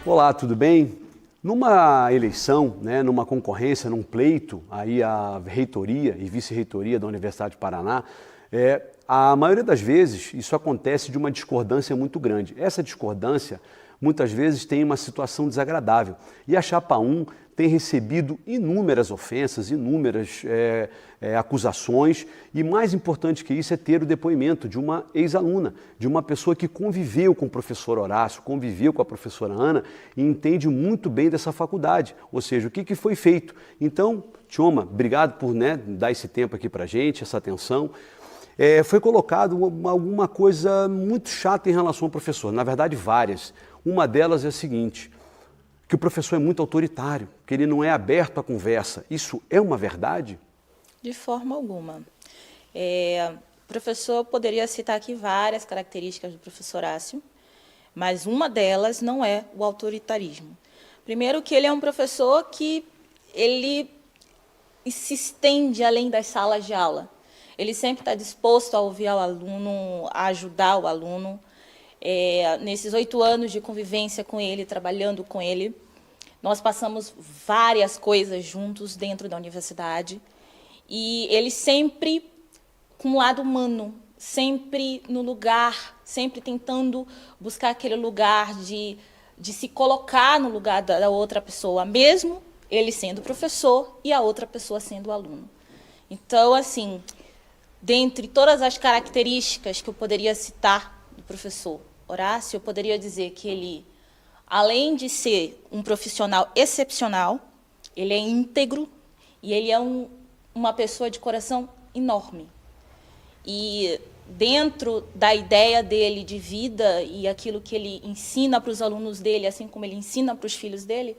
Olá, tudo bem? Numa eleição, numa concorrência, num pleito, aí a reitoria e vice-reitoria da Universidade do Paraná, a maioria das vezes isso acontece de uma discordância muito grande. Essa discordância muitas vezes tem uma situação desagradável e a Chapa 1 tem recebido inúmeras ofensas, inúmeras acusações e mais importante que isso é ter o depoimento de uma ex-aluna, de uma pessoa que conviveu com o professor Horácio, conviveu com a professora Ana e entende muito bem dessa faculdade, ou seja, o que foi feito. Então, Tioma, obrigado por dar esse tempo aqui para a gente, essa atenção. Foi colocado alguma coisa muito chata em relação ao professor, na verdade várias. Uma delas é a seguinte, que o professor é muito autoritário, que ele não é aberto à conversa. Isso é uma verdade? De forma alguma. O professor poderia citar aqui várias características do professor Horácio, mas uma delas não é o autoritarismo. Primeiro que ele é um professor que ele se estende além das salas de aula. Ele sempre está disposto a ouvir o aluno, a ajudar o aluno. Nesses 8 anos de convivência com ele, trabalhando com ele, nós passamos várias coisas juntos dentro da universidade e ele sempre com um lado humano, sempre no lugar, sempre tentando buscar aquele lugar de se colocar no lugar da outra pessoa, mesmo ele sendo professor e a outra pessoa sendo aluno. Então, assim, dentre todas as características que eu poderia citar do professor Horácio, eu poderia dizer que ele, além de ser um profissional excepcional, ele é íntegro e ele é uma pessoa de coração enorme. E dentro da ideia dele de vida e aquilo que ele ensina para os alunos dele, assim como ele ensina para os filhos dele,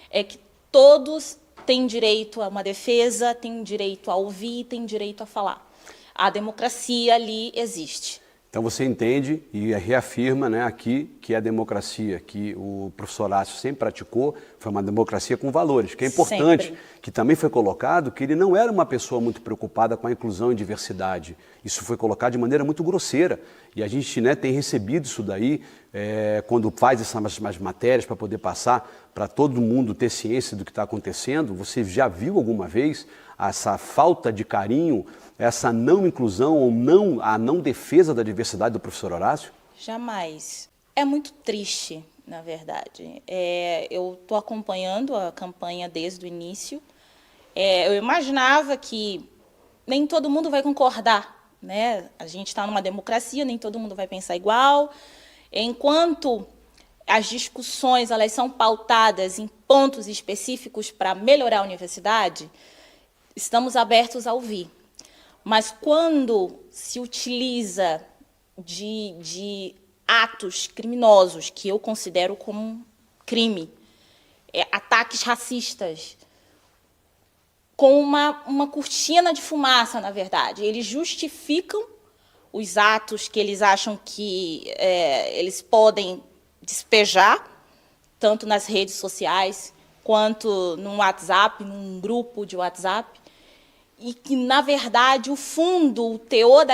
é que todos têm direito a uma defesa, têm direito a ouvir, têm direito a falar. A democracia ali existe. Então você entende e reafirma aqui que a democracia que o professor Horácio sempre praticou foi uma democracia com valores, que é importante, sempre. Que também foi colocado que ele não era uma pessoa muito preocupada com a inclusão e diversidade. Isso foi colocado de maneira muito grosseira e a gente tem recebido isso daí quando faz essas matérias para poder passar para todo mundo ter ciência do que está acontecendo. Você já viu alguma vez essa falta de carinho, essa não inclusão ou a não defesa da diversidade do professor Horácio? Jamais. É muito triste, na verdade. Eu estou acompanhando a campanha desde o início. Eu imaginava que nem todo mundo vai concordar, né? A gente está numa democracia, nem todo mundo vai pensar igual. Enquanto as discussões elas são pautadas em pontos específicos para melhorar a universidade, estamos abertos a ouvir. Mas quando se utiliza de atos criminosos, que eu considero como um crime, ataques racistas, com uma cortina de fumaça, na verdade, eles justificam os atos que eles acham que eles podem despejar, tanto nas redes sociais, quanto no WhatsApp, num grupo de WhatsApp, e que, na verdade, o fundo, o teor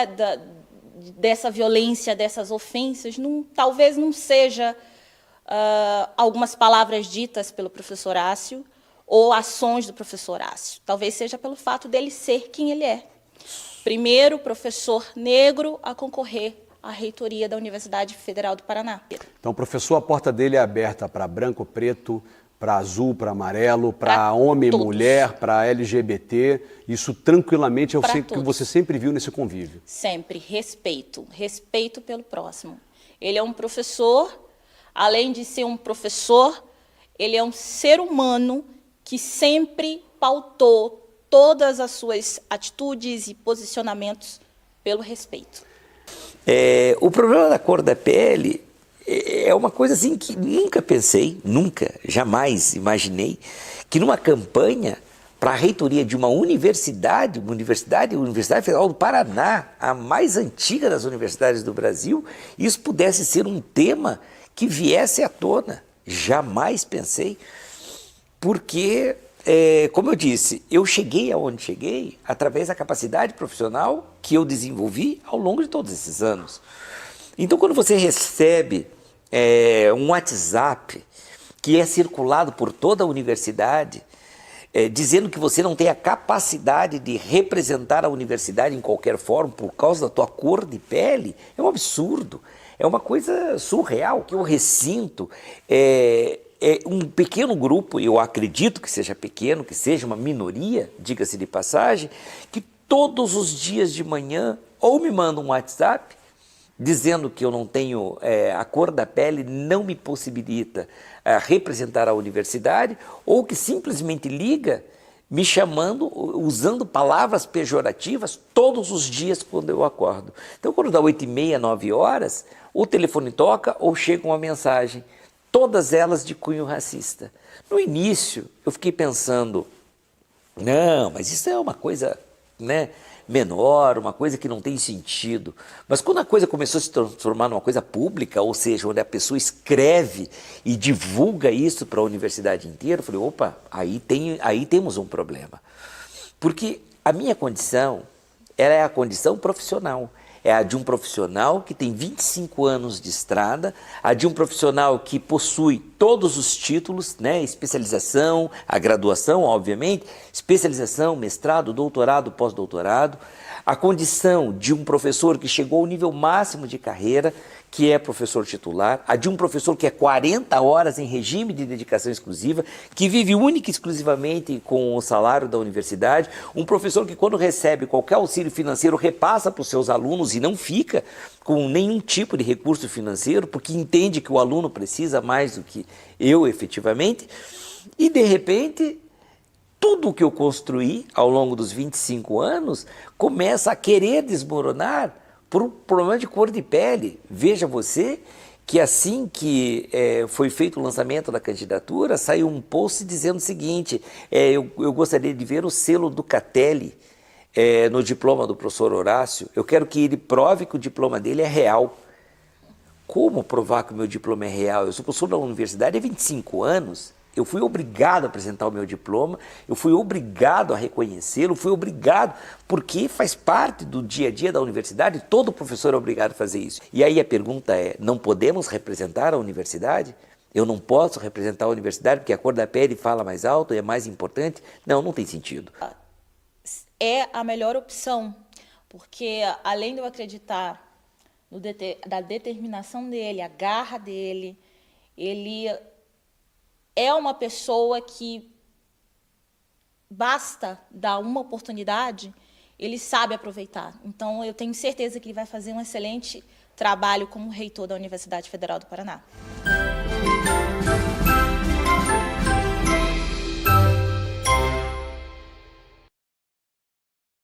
dessa violência, dessas ofensas, talvez não seja algumas palavras ditas pelo professor Horácio ou ações do professor Horácio. Talvez seja pelo fato dele ser quem ele é. Primeiro professor negro a concorrer à reitoria da Universidade Federal do Paraná. Então, professor, a porta dele é aberta para branco, preto, para azul, para amarelo, para homem, todos. Mulher, para LGBT, isso tranquilamente é o que você sempre viu nesse convívio? Sempre, respeito pelo próximo. Ele é um professor, além de ser um professor, ele é um ser humano que sempre pautou todas as suas atitudes e posicionamentos pelo respeito. O problema da cor da pele é uma coisa assim que nunca pensei, jamais imaginei, que numa campanha para a reitoria de uma Universidade Federal do Paraná, a mais antiga das universidades do Brasil, isso pudesse ser um tema que viesse à tona. Jamais pensei, porque, como eu disse, eu cheguei aonde cheguei através da capacidade profissional que eu desenvolvi ao longo de todos esses anos. Então, quando você recebe um WhatsApp que é circulado por toda a universidade, dizendo que você não tem a capacidade de representar a universidade em qualquer forma por causa da tua cor de pele, é um absurdo, é uma coisa surreal. Que o recinto é um pequeno grupo, eu acredito que seja pequeno, que seja uma minoria, diga-se de passagem, que todos os dias de manhã ou me manda um WhatsApp dizendo que eu não tenho, a cor da pele não me possibilita representar a universidade, ou que simplesmente liga me chamando, usando palavras pejorativas todos os dias quando eu acordo. Então, quando dá 8h30, 9 horas, o telefone toca ou chega uma mensagem, todas elas de cunho racista. No início, eu fiquei pensando, não, mas isso é uma coisa, né, menor, uma coisa que não tem sentido. Mas quando a coisa começou a se transformar numa coisa pública, ou seja, onde a pessoa escreve e divulga isso para a universidade inteira, eu falei, opa, aí temos um problema. Porque a minha condição, ela é a condição profissional. É a de um profissional que tem 25 anos de estrada, a de um profissional que possui todos os títulos, né, especialização, a graduação, obviamente, especialização, mestrado, doutorado, pós-doutorado, a condição de um professor que chegou ao nível máximo de carreira, que é professor titular, a de um professor que é 40 horas em regime de dedicação exclusiva, que vive única e exclusivamente com o salário da universidade, um professor que quando recebe qualquer auxílio financeiro repassa para os seus alunos e não fica com nenhum tipo de recurso financeiro, porque entende que o aluno precisa mais do que eu efetivamente, e de repente tudo o que eu construí ao longo dos 25 anos começa a querer desmoronar por um problema de cor de pele. Veja você que assim que foi feito o lançamento da candidatura, saiu um post dizendo o seguinte, eu gostaria de ver o selo do Catelli no diploma do professor Horácio, eu quero que ele prove que o diploma dele é real. Como provar que o meu diploma é real? Eu sou professor da universidade há 25 anos, eu fui obrigado a apresentar o meu diploma, eu fui obrigado a reconhecê-lo, fui obrigado, porque faz parte do dia a dia da universidade, todo professor é obrigado a fazer isso. E aí a pergunta é, não podemos representar a universidade? Eu não posso representar a universidade porque a cor da pele fala mais alto e é mais importante? Não, não tem sentido. É a melhor opção, porque além de eu acreditar da determinação dele, a garra dele, ele é uma pessoa que basta dar uma oportunidade, ele sabe aproveitar. Então, eu tenho certeza que ele vai fazer um excelente trabalho como reitor da Universidade Federal do Paraná.